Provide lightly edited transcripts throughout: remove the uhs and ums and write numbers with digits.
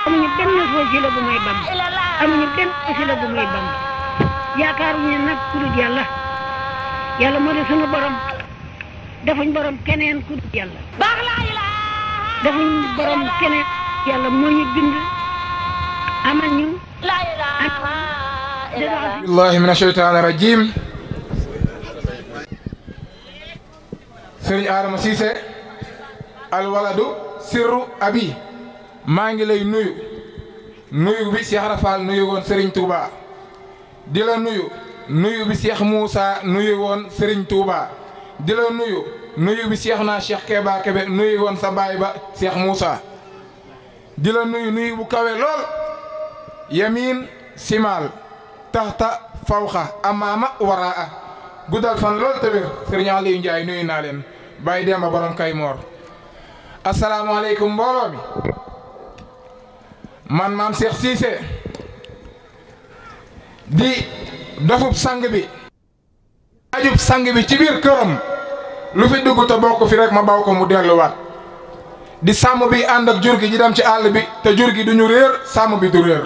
amuñu benn wasila bu may Bamba amuñu benn wasila bu may Bamba yaakaaruñu nag ku dul yàlla yàlla moo di sunu borom defuñ borom keneen ku dul yàlla defuñ borom keneen yàlla moo ñu bind amal ñu billahi min asheytaani rajim sëriñ Adama Cissé alwaladu sirru abi maa ngi lay nuyu bi Cheikh Rafal nuyu woon Serigne Touba di la nuyu bi Cheikh Moussa nuyu woon Serigne Touba di la nuyu bi Cheikh naa Cheikh Keba Kebe nuyu woon sa baay ba Cheikh Moussa di la nuyu bu kawe lool yamin simal taxta fawxa amaama waraa guddal fan lool te wér Serigne Aliou Ndiaye nuyu naa leen Baye Demba borom Kaymoor asalaamaaleykum mbooloo mi man maam Cheikh Cissé di dofub sang bi ajub sang bi ci biir këram lu fi dugg te bokk fi rek ma baw ko mu delluwaat di sàmm bi ànd ak jur gi di dem ci àll bi te jur gi duñu réer sàmm bi du réer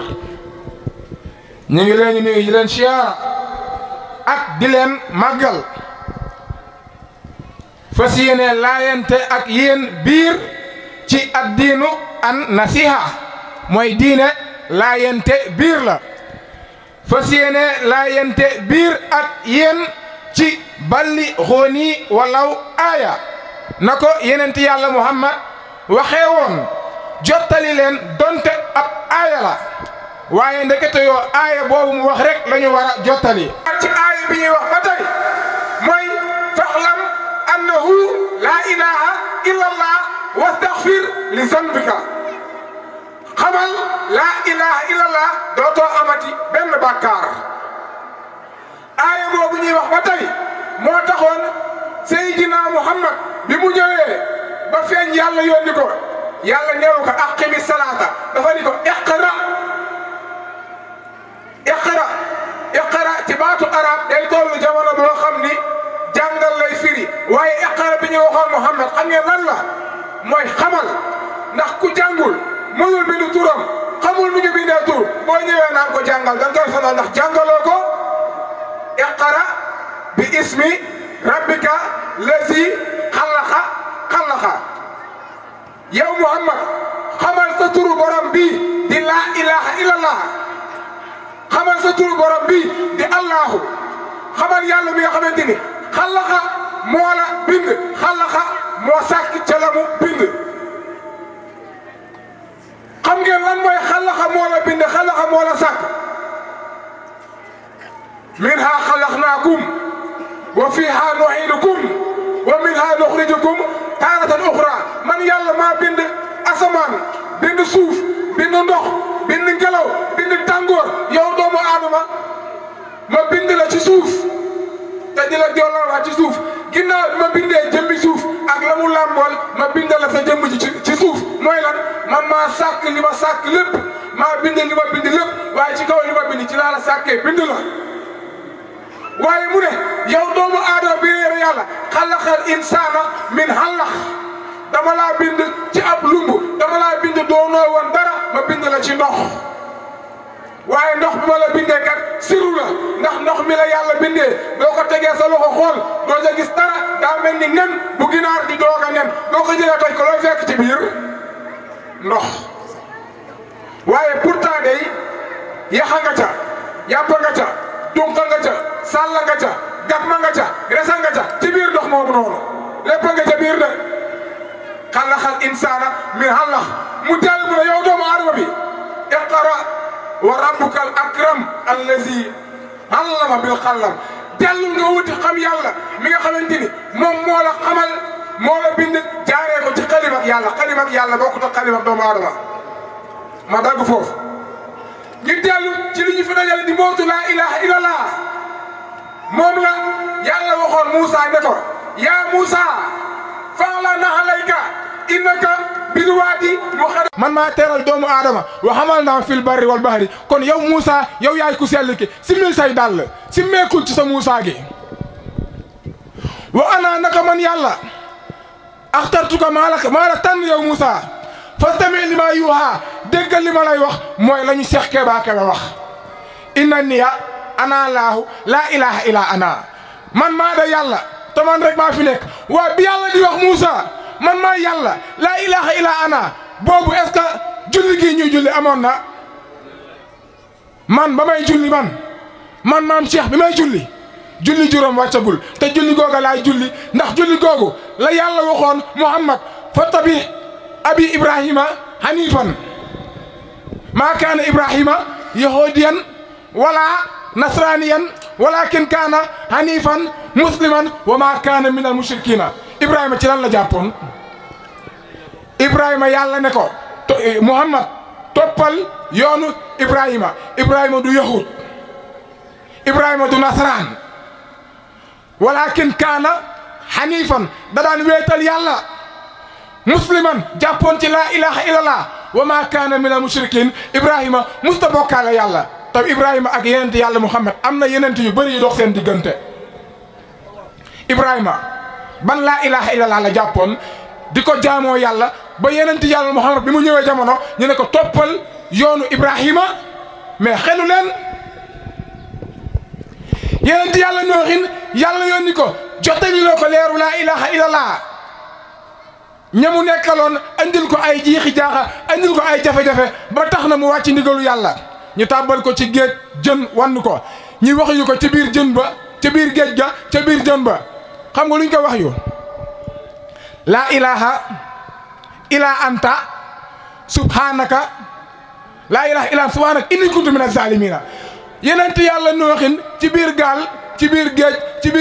ñu ngi leen di nuyu di leen siyaara ak di leen màggal fas yéene laayante ak yéen biir ci addiinu an nasiha mooy diine laayante biir la fas yéene laayante biir ak yéen ci balli xooni walaw aaya na ko yenent yàlla Muhammad waxee woon jottali leen donte ab aaya la waaye ndekete yoo aaya boobu mu wax rek la ñu war a jottali ci aaya bi ñuy wax ba tey mooy faxlam annahu laa ilaha illa allah wastaghfir li zanbika xamal laa ilaha illallah dootoo amati benn bàkkaar aaya boobu ñuy wax ba tey moo taxoon Seydina Muhammad bi mu ñëwee ba feeñ yàlla yónni ko yàlla neewu ko aqimi salaata dafa ni ko iqra ci baatu arab day tollu jamono boo xam ni jàngal lay firi waaye iqra bi ñu waxoon Muhammad xam ngeen lan la mooy xamal ndax ku jàngul mënul bindu turam xamul nu ñu bindee tur boo ñëwee naan ko jàngal dañ koy sonal ndax jàngaloo ko iqra bi ismi rabbika lazi xalaqa yow Muhammad xamal sa turu borom bi di laa ilaha illallah xamal sa turu borom bi di allahu xamal yàlla mi nga xamante ni xalaqa moo la bind xalaqa moo sàkk ca la mu bind xam ngeen lan mooy xalaqa moo la bind xalaqa moo la sàkk minha xalaqnaakum wa fiha nu'iidukum wa minha nuxrijukum taaratan uxra man yàlla maa bind asamaan bind suuf bind ndox bind ngelaw bind tàngoor yow doomu aadama ma bind la ci suuf te di la joolalaat ci suuf ginnaaw bi ma bindee jëmmi suuf ak la mu làmbool ma bind la sa jëmm ji ci suuf mooy lan man maa sàkk li ma sàkk lépp maa bind li ma bind lépp waaye ci kaw li ma bind ci laa la sàkkee bind la waaye mu ne yow doomu aadama bi réere yàlla xalaqal insaana min xalax dama laa bind ci ab lumb dama laa bind doonoo woon dara ma bind la ci ndox waaye ndox bi ma la bindee kat siru la ndax ndox mi la yàlla bindee doo ko tegee sa loxo xool doo ca gis dara daa mel ni nen bu ginaar di doog a nen doo ko jëlee toj ko looy fekk ci biir ndox waaye pourtant day yaxa nga ca yàpp nga ca dunqa nga ca sàlla nga ca gatma nga ca resa nga ca ci biir ndox moomu noonu lépp nga ca biir de xalaxal insaana min xalax mu teel mu ne yow doomu aadama bi iqra wa rabbukal akram allazi allama bil qalam dellu nga wuti xam yàlla mi nga xamante ni moom moo la xamal moo la bind jaaree ko ci xalim ak yàlla bokkut ak xalim ak doomu aadama ma dagg foofu ngir dellu ci li ñu fi dajale di mootu laa ilaha illallah moom la yàlla waxoon Moussa ne ko yaa Moussa fa'lan alayka innaka bil waadi muqaddas man maa teeral doomu aadama wa hamalnaa fil barri wal bahri kon yow Moussa yow yaay ku sell ki simmil say dàll simmeekul ci sa Moussa gi wa ana naka man yàlla axtartuka maa la tànn yow Moussa fastami lima yuuha déggal li ma lay wax mooy la ñu Seex Keba Kebe wax inna niya ana laahu laa ilaha illa ana man maa da yàlla te man rek maa fi nekk waa bi yàlla di wax Moussa man maa yàlla laa ilaha illa ana boobu est-ce que julli gii ñuy julli amoon na man ba may julli man maam Cheikh bi may julli juróom wàccagul te julli googa laay julli ndax julli googu la yàlla waxoon Muhammad fattabi abi Ibrahima hanifan maa kaana Ibrahima yahudiyan wala nasraniyan walakin kaana hanifan musliman wa maa kaana minal mushrikina Ibrahima ci lan la jàppoon Ibrahima yàlla ne ko Muhammad toppal yoonu Ibrahima du yahud Ibrahima du nasraan walakin kaana hanifan da daan weetal yàlla musliman jàppoon ci laa ilaha illallah wa maa kaana minal mushrikin Ibrahima musta bokkaale yàlla te Ibrahima ak yenent yàlla Muhammad am na yenent yu bëri yu dox seen diggante Ibrahima ban laa ilaha illallah la jàppoon di ko jaamoo yàlla ba yenent yàlla Muhammad bi mu ñëwee jamono ñu ne ko toppal yoonu Ibrahima mais xelu leen yenent yàlla nooxin yàlla yónni ko jottali loo ko leeru laa ilaha illallah ñamu nekkaloon andil ko ay jiixi jaaxa andil ko ay jafe-jafe ba tax na mu wàcc ndigalu yàlla ñu tàbbal ko ci géej jën wann ko ñi waxuñu ko ci biir jën ba ca biir géej ga ca biir jën ba xam nga luñ ko wax yu laa ilaha illa anta subhanaka laa ilaha illa subhanaka inni kuntu mina zalimina yenent yàlla nooxin ci biir gaal ci biir géej ci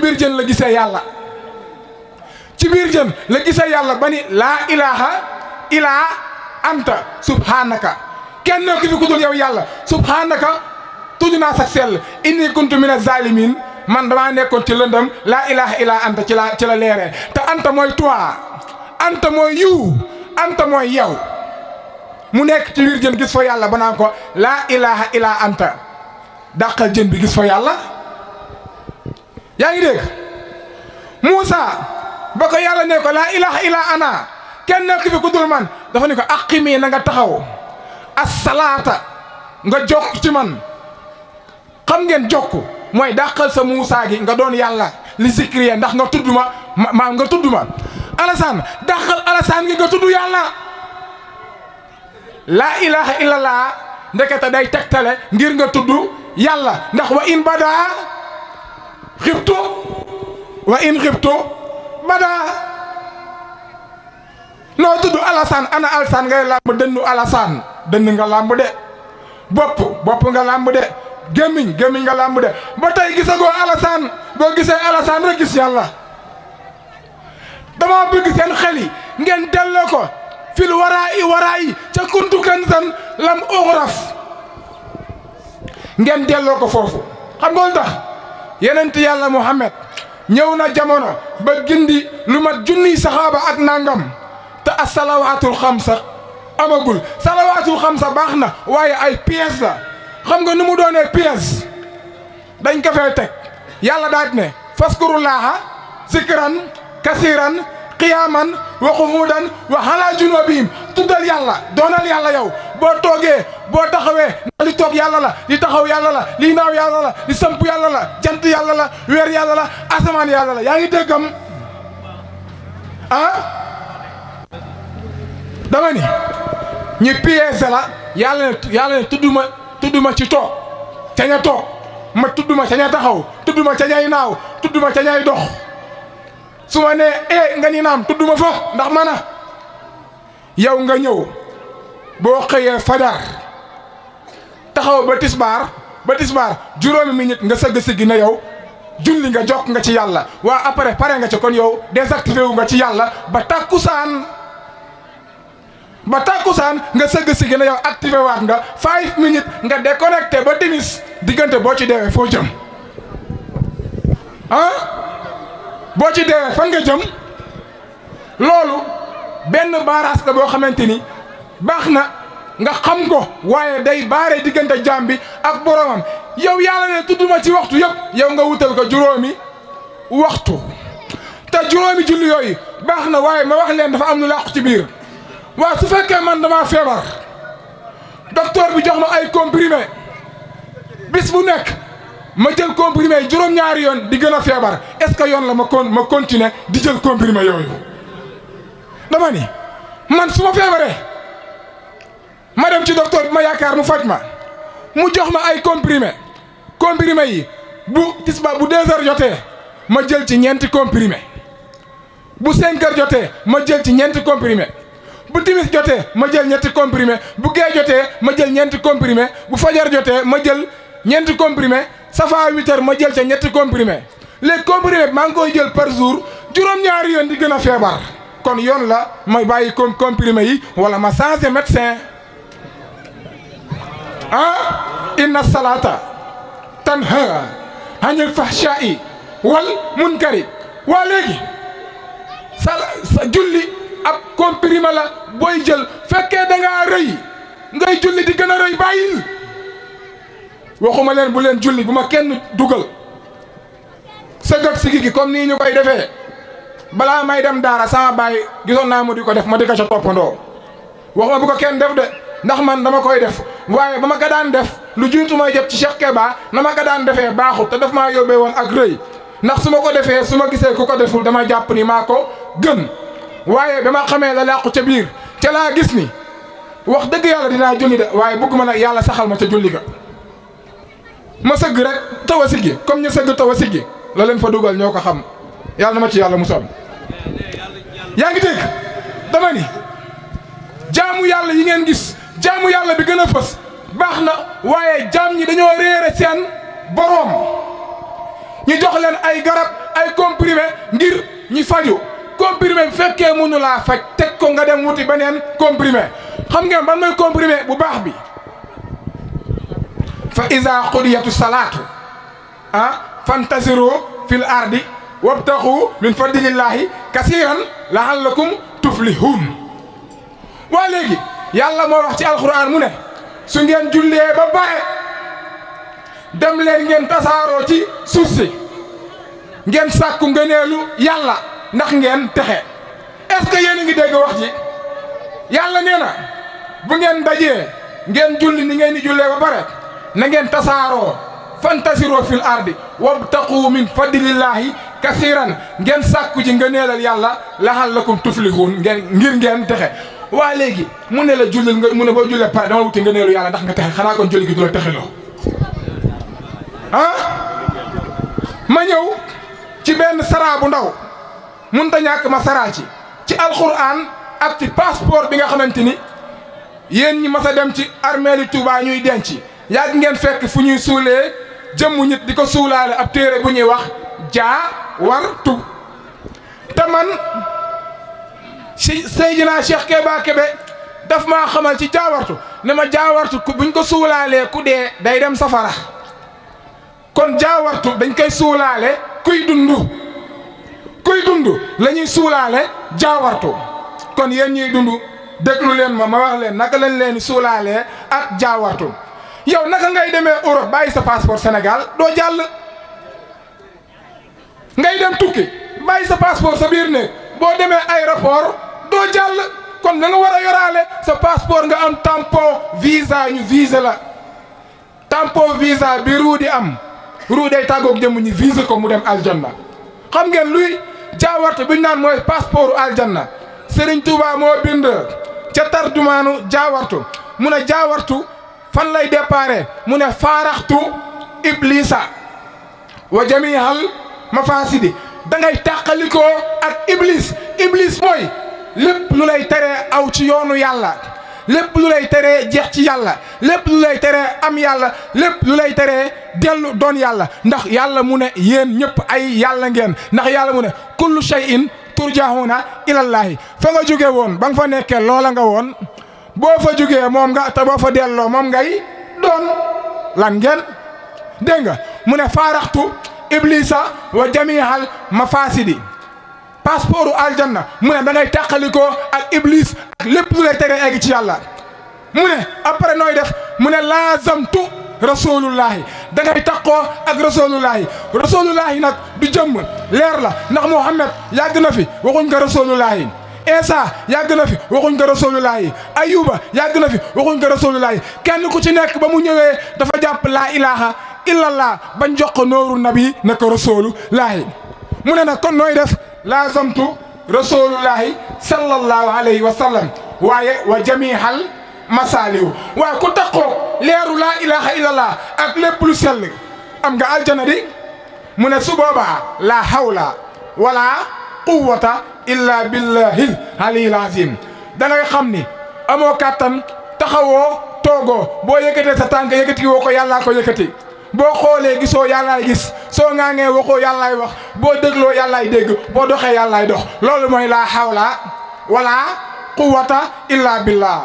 biir jën la gisee yàlla ci biir jën la gisee yàlla ba ni laa ilaha illa anta subhanaka kenn ki fi ku dul yow yàlla subhanaka tudd naa sax sell inni kuntu mina zalimin man damaa nekkoon ci lëndëm laa ilaha illa anta ci la leeree te anta mooy toi anta mooy yiw anta mooy yow mu nekk ci biir jën gis fa yàlla ba naan ko laa ilaha illa anta dàqal jën bi gis fa yàlla yaa ngi dégg Moussa ba ko yàlla ne ko laa ilaha illa ana kenn nekk fi ku dul man dafa ne ko aqimi na nga taxaw as-salaata nga jokk ci man xam ngeen jokk mooy dàqal sa Moussa gi nga doon yàlla li zikriya ndax nga tudd ma maam nga tudd ma Alassane dàqal Alassane gi nga tudd yàlla laa ilaha illallah ndekete day tegtale ngir nga tudd yàlla ndax wa in badaa xibtu wa in xibtu badaa noo tudd Alassane ana Alassane ngay làmb dënnu Alassane dënn nga làmb de bopp nga làmb de gémmiñ nga làmb de ba tey gisagoo Alassane boo gisee Alassane rek gis yàlla dama bëgg seen xel yi ngeen delloo ko fil waraayi ca kuntu kanzan lam uxraf ngeen delloo ko foofu xam nga lu tax yenent yàlla Muhammad ñëw na jamono ba gindi lu mat junniy saxaaba ak nangam te as-salawaatul xamsa amagul salawaatul xamsa baax na waaye ay pièces la xam nga nu mu doonee pièces dañ ko fay teg yàlla daal ne faskurullaaha zikran kasiran qiyaaman wa qu'uudan wa alaa junuubihim tuddal yàlla doonal yàlla yow boo toogee boo taxawee li toog yàlla la li taxaw yàlla la li naaw yàlla la li samp yàlla la jant yàlla la weer yàlla la asamaan yàlla la yaa ngi déggam ah dama ni ñi pièce la yàlla ne tudduma ci toog ca ña toog ma tudduma ca ña taxaw tudduma ca ñay naaw tudduma ca ñay dox su ma nee nga ni naam tudduma fa ndax mana yow nga ñëw boo xëyee fajar taxaw ba tisbaar juróomi minute nga sëgg siggi na yow julli nga jokk nga ci yàlla waa après pare nga ci kon yow désactivé wu nga ci yàlla ba takkusaan nga sëgg siggi na yow activé waat nga 5 minutes nga déconnecté ba timis diggante boo ci deewee foo jëm boo ci deewee fan nga jëm loolu benn baaraas la boo xamante ni baax na nga xam ko waaye day baare diggante jaam bi ak boromam yow yàlla ne tudduma ci waxtu yëpp yow nga wutal ko juróomi waxtu te juróomi julli yooyu baax na waaye ma wax leen dafa am lu làqu ci biir waaw su fekkee man damaa feebar docteur bi jox ma ay comprimé bis bu nekk ma jël comprimé yi juróom-ñaari yoon di gën a feebar est-ce que yoon la ma continuer di jël comprimé yooyu dama ni man su ma feebaree ma dem ci docteur bi ma yaakaar mu faj ma mu jox ma ay comprimé yi bu tisbaar bu 2 heures jotee ma jël ci ñeenti comprimé bu 5 heures jotee ma jël ci ñeenti comprimé bu timis jotee ma jël ñetti comprimé bu gee jotee ma jël ñeenti comprimé bu fajar jotee ma jël ñeenti comprimé safa 8 heures ma jël ca ñetti comprimé les comprimé maa ngi koy jël par jour juróom-ñaari yoon di gën a feebar kon yoon la may bàyyi comprimé yi wala ma changé médecin inna salata tanha anil fahsha'i wal munkari waa léegi sa julli ab comprimé la booy jël fekkee da ngaa rëy ngay julli di gën a rëy bàyyil waxuma leen bu leen julli bu ma kenn dugal sëgg sigi gi comme nii ñu koy defee balaa may dem daara sama baay gisoon naa mu di ko def ma di ko ca toppandoo waxuma bu ko kenn def de ndax man dama koy def waaye ba ma ko daan def lu jiitu may jëp ci Cheikh Keba na ma ko daan defee baaxut te daf maa yóbbee woon ak rëy ndax su ma ko defee su ma gisee ku ko deful dama jàpp ni maa ko gën waaye ba ma xamee la làqu ca biir ca laa gis ni wax dëgg yàlla dinaa julli de waaye bëgg ma nag yàlla saxal ma ca julli ga ma sëgg rek taw a siggi comme ñu sëgg taw a siggi la leen fa dugal ñoo ko xam yàlla na ma ci yàlla musal yaa ngi dégg dama ni jaamu yàlla yi ngeen gis jaamu yàlla bi gën a fës baax na waaye jaam ñi dañoo réere seen boroom ñu jox leen ay garab ay comprimé ngir ñi faju comprimé bi fekkee mënu laa faj teg ko nga dem wuti beneen comprimé xam ngeen ban mooy comprimé bu baax bi fa iza qudiyatu salaatu fantasiru fil ardi wabtaxu min fadlillahi kasiran la'allakum tuflihun waa léegi yàlla moo wax ci alquran mu ne su ngeen jullee ba bare dem leen ngeen tasaaroo ci suuf si ngeen sàkku ngëneelu yàlla ndax ngeen texe est-ce que yéen a ngi dégg wax ji yàlla nee na bu ngeen dajee ngeen julli ni ngeen di jullee ba bare na ngeen tasaaroo fantasiroo fil ardi wabtaqu min fadlillahi kasiran ngeen sàkku ji ngëneelal yàlla la'allakum tuflihun ngir ngeen texe waa léegi mu ne la jullil nga mu ne boo jullee pare dama wuti ngëneelu yàlla ndax nga texe xanaa kon julli gi du la texe loo ma ñëw ci benn saraa bu ndaw munta ñàkk ma saraa ci alquran ak ci passeport bi nga xamante ni yéen ñi mas a dem ci armeeli Touba ñuy denc yàgg ngeen fekk fu ñuy suulee jëmmu nit di ko suulaale ab téere bu ñuy wax jaawartu te man si Seydina Cheikh Keba Kebe daf maa xamal ci jaawartu ne ma jaawartu buñ ko suulaalee ku dee day dem safara kon jaawartu dañ koy suulaale kuy dund la ñuy suulaale jaawartu kon yéen ñuy dund déglu leen ma wax leen naka lañ leen suulaalee ak jaawartu yow naka ngay demee Europe bàyyi sa passeport Sénégal doo jàll ngay dem tukki bàyyi sa passeport sa biir néeg boo demee aéroport doo jàll kon da nga war a yoraale sa passeport nga am tampon visa ñu visa la tampon visa bi ruu di am ruu day tàggoog jëmm ñi visa ko mu dem aljanna xam ngeen luy jaawartu bi ñu naan mooy passeportu aljanna Serigne Touba moo bind ca tarjumaanu jaawartu mu ne jaawartu fan lay déparé mu ne faaraxtu iblisa wa jamihal mafasidi da ngay tàqalikoo ak iblis mooy lépp lu lay teree aw ci yoonu yàlla lépp lu lay teree jeex ci yàlla lépp lu lay teree am yàlla lépp lu lay teree dellu doon yàlla ndax yàlla mu ne yéen ñëpp ay yàlla ngeen ndax yàlla mu ne kullu shay'in turjahuna ilallahi fa nga jóge woon ba nga fa nekkee loola nga woon boo fa jógee moom nga te boo fa delloo moom ngay doon lan ngeen dégg nga mu ne faaraxtu iblisa wa jamihal mafasidi passeportu aljanna mu ne da ngay tàqalikoo ak iblis ak lépp lu lay tere egg ci yàlla mu ne après nooy def mu ne laazamtu rasulullahi da ngay taqoo ak rasulullahi nag du jëmm leer la ndax Muhammad yàgg na fi waxuñ ko rasulullahi Isa yàgg na fi waxuñ ko rasulullahi Ayuba yàgg na fi waxuñ ko rasulullahi kenn ku ci nekk ba mu ñëwee dafa jàpp laa ilaha illallah bañ jox ko nooru nabi ne ko rasulullahi mu ne nag kon nooy def laazamtu rasulullahi sallallahu alayhi wa sallam waaye wa jamihal masaliw waaye ku taxoo leeru laa ilaha illallah ak lépp lu sell am nga aljana di mu ne su boobaa la hawla wala quwwata illa billahil aliyil azim da ngay xam ni amoo kàttan taxawoo toogoo boo yëkkatee sa tànk yëkkati woo ko yàllaa ko yëkkati boo xoolee gisoo yàllaay gis soo ŋaangee waxoo yàllaay wax boo dégloo yàllaay dégg boo doxee yàllaay dox loolu mooy la hawla wala quwwata illa billah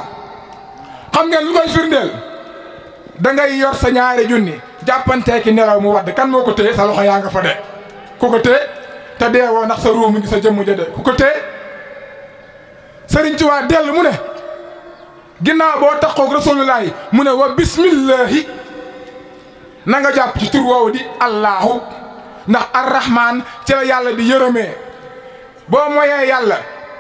xam ngeen lu koy firndeel da ngay yor sa ñaari junni jàppanteeki nelaw mu wadd kan moo ko téye sa loxo yaa nga fa de ku ko téye te deewoo ndax sa ruu mi ngi sa jëmm ja de ku ko téye Sëriñ Tuubaa dellu mu ne ginnaaw boo taxoog rasulullahi mu ne wa bismillahi na nga jàpp ci tur woowu di allahu ndax arrahman ci la yàlla di yërëmee boo moyee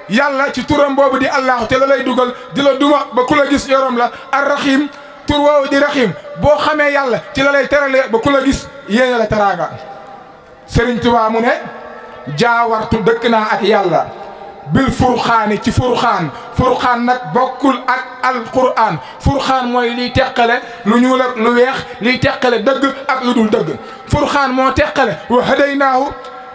yàlla ci turam boobu di allahu te la lay dugal di la duma ba ku la gis yërëm la arrahim tur woowu di rahim boo xamee yàlla ci la lay teralee ba ku la gis yéene la teraanga Sëriñ Tuubaa mu ne jaawartu dëkk naa ak yàlla bil furxaani ci furxaan nag bokkul ak alquran furxaan mooy liy teqale lu ñuul ak lu weex liy teqale dëgg ak lu dul dëgg furxaan moo teqale wa hadaynaahu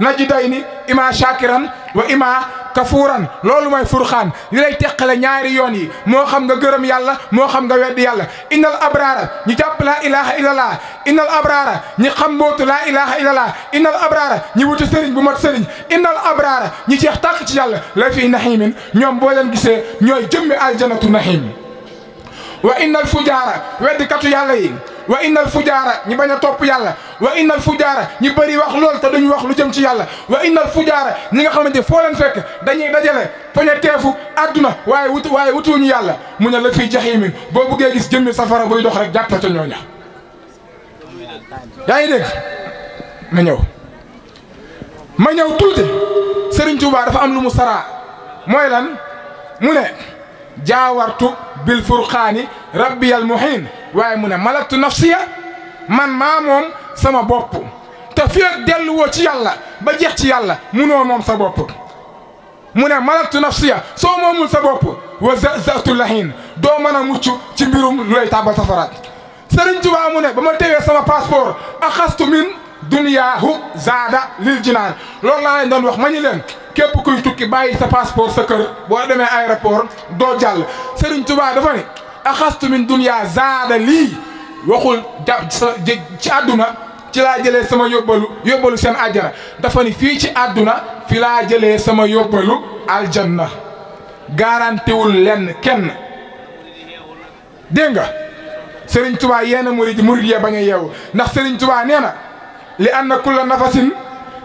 najdayni ima shakiran wa ima kafuuran loolu mooy furxaan li lay teqale ñaari yoon yi moo xam nga gërëm yàlla moo xam nga weddi yàlla innal abrara ñi jàpp laa ilaha illallah innal abrara ñi xam mbootu laa ilaha illallah innal abrara ñi wuti sëriñ bu mat sëriñ innal abrara ñi jeex tàkk ci yàlla la fii nahimin ñoom boo leen gisee ñooy jëmmi aljanatu nahim wa innal fujaara weddikatu yàlla yi wa innal fujaara ñi bañ a topp yàlla wa innal fujaara ñi bëri wax lool te duñu wax lu jëm ci yàlla wa innal fujaara ñi nga xamante foo leen fekk dañuy dajale poñe teefu àdduna waaye wutuwuñu yàlla mu ne la fii jaximin boo buggee gis jëmmi safara buy dox rek jàppal ca ñooña yaa ngi dégg ma ñëw tuuti Sëriñ Tuubaa dafa am lu mu saraa mooy lan mu ne jaawartu bil furqaani rabbiyal muhin waaye mu ne malaktu nafsiya man maa moom sama bopp te fii ak delluwoo ci yàlla ba jeex ci yàlla munoo moom sa bopp mu ne malaktu nafsiya soo moomul sa bopp wa zatu lahin doo mën a mucc ci mbirum lu lay tàbbal safaraat Sëriñ Tuubaa mu ne ba ma tewee sama passeport axastu min duniyaahu zaada lil jinaan loolu laa leen doon wax ma ñu leen képp kuy tukki bàyyi sa passeport sa kër boo demee aéroport doo jàll Sëriñ Tuubaa dafa ne axastu min duniyaa zaada lii waxul ci àdduna ci laa jëlee sama yóbbalu seen àjjana dafa ni fii ci àdduna fi laa jëlee sama yóbbalu aljanna garantiwul lenn kenn dégg nga Sëriñ Tuubaa yéena murid yee bañ a yeewu ndax Sëriñ Tuubaa nee na li anna kulla nafasin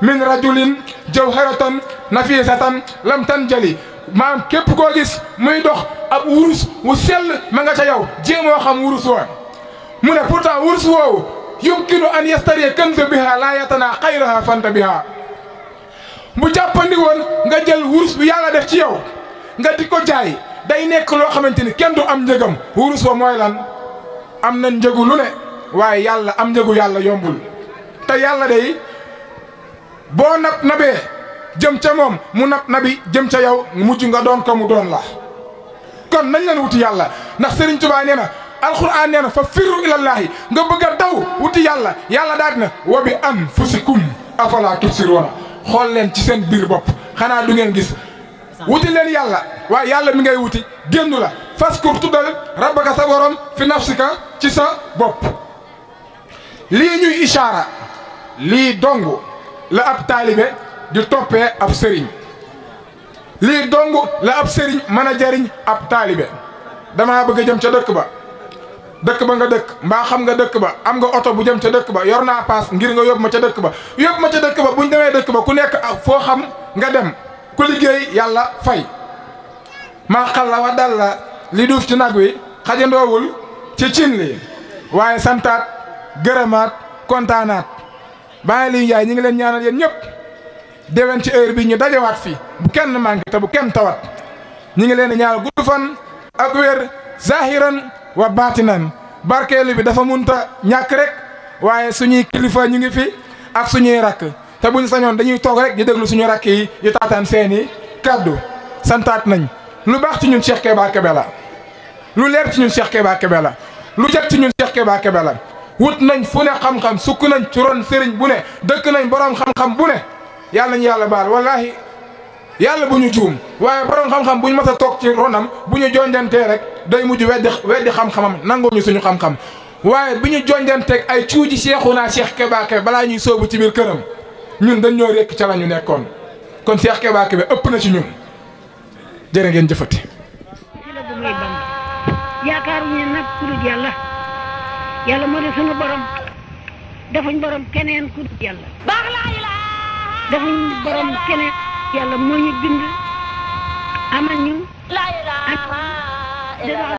min rajulin jawharatan nafisatan lam tanjali maam képp koo gis muy dox ab wurus wu sell ma nga ca yow jéemoo xam wurus woon mu ne pourtant wurus woowu yumkinu an yastariya kanza biha laa yatana xayraha fanta biha bu jàppandi woon nga jël wurus bi yàlla def ci yow nga di ko jaay day nekk loo xamante ni kenn du am njëgam wurus wa mooy lan am na njëgu lu ne waaye yàlla am njëgu yàlla yombul te yàlla day boo nabee jëm ca moom mu nabi jëm ca yow mujj nga doon ko mu doon la kon nañ leen wuti yàlla ndax Sëriñ Tuubaa nee na alquran nee na fa firru ilallahi nga bëgg a daw wuti yàlla yàlla daal na wa bi anfusikum afala tubsiruuna xool leen ci seen biir bopp xanaa du ngeen gis wuti leen yàlla waaye yàlla mi ngay wuti génnu la faskur tuddal rabbaka sa borom fi nafsika ci sa bopp lii ñuy ishaara lii dong la ab taalibe di toppee ab sëriñ lii dong la ab sëriñ mën a jariñ ab taalibe damaa bëgg a jëm ca dëkk ba nga dëkk mbaa xam nga dëkk ba am nga oto bu jëm ca dëkk ba yor naa paas ngir nga yóbbu ma ca dëkk ba buñ demee dëkk ba ku nekk ak foo xam nga dem ku liggéey yàlla fay maa xalla wa dal la li duuf ci nag wi xajandoowul ci cin li waaye santaat gërëmaat kontaanaat bàyyi lii Njaay ñi ngi leen ñaanal yéen ñëpp déwén ci heure bi ñu dajewaat fii bu kenn manqué te bu kenn tawat ñi ngi leen ñaanal gudd fan ak wér zahiran wa batinan barkeelu bi dafa munta ñàkk rek waaye suñuy kilifa ñu ngi fi ak suñuy rakk te buñ sañoon dañuy toog rek di déglu suñu rakk yi di taataan seeni kaddu santaat nañ lu baax ci ñun Cheikh Keba Kebe la lu leer ci ñun Cheikh Keba Kebe la lu jag ci ñun Cheikh Keba Kebe la wut nañ fu ne xam-xam sukk nañ ci ron sëriñ bu ne dëkk nañ borom xam-xam bu ne yàlla nañu yàlla baal wallahi yàlla bu ñu juum waaye borom xam-xam bu ñu mës a toog ci ronam bu ñu jonjantee rek day mujj weddi xam-xamam nangoo ñu suñu xam-xam waaye bi ñu jonjanteeg ay cuuji Seexuna Cheikh Keba Kebe balaa ñuy soobu ci biir këram ñun dañ ñoo rekk ca la ñu nekkoon kon Cheikh Keba Kebe ëpp na ci ñun jërë ngeen jëfati. ci la bu muy Bamba yaakaaruñu nag ku dul yàlla yàlla moo di suñu borom defuñ borom keneen ku dul yàlla defuñ borom keneen yàlla moo ñu bind amal ñu ak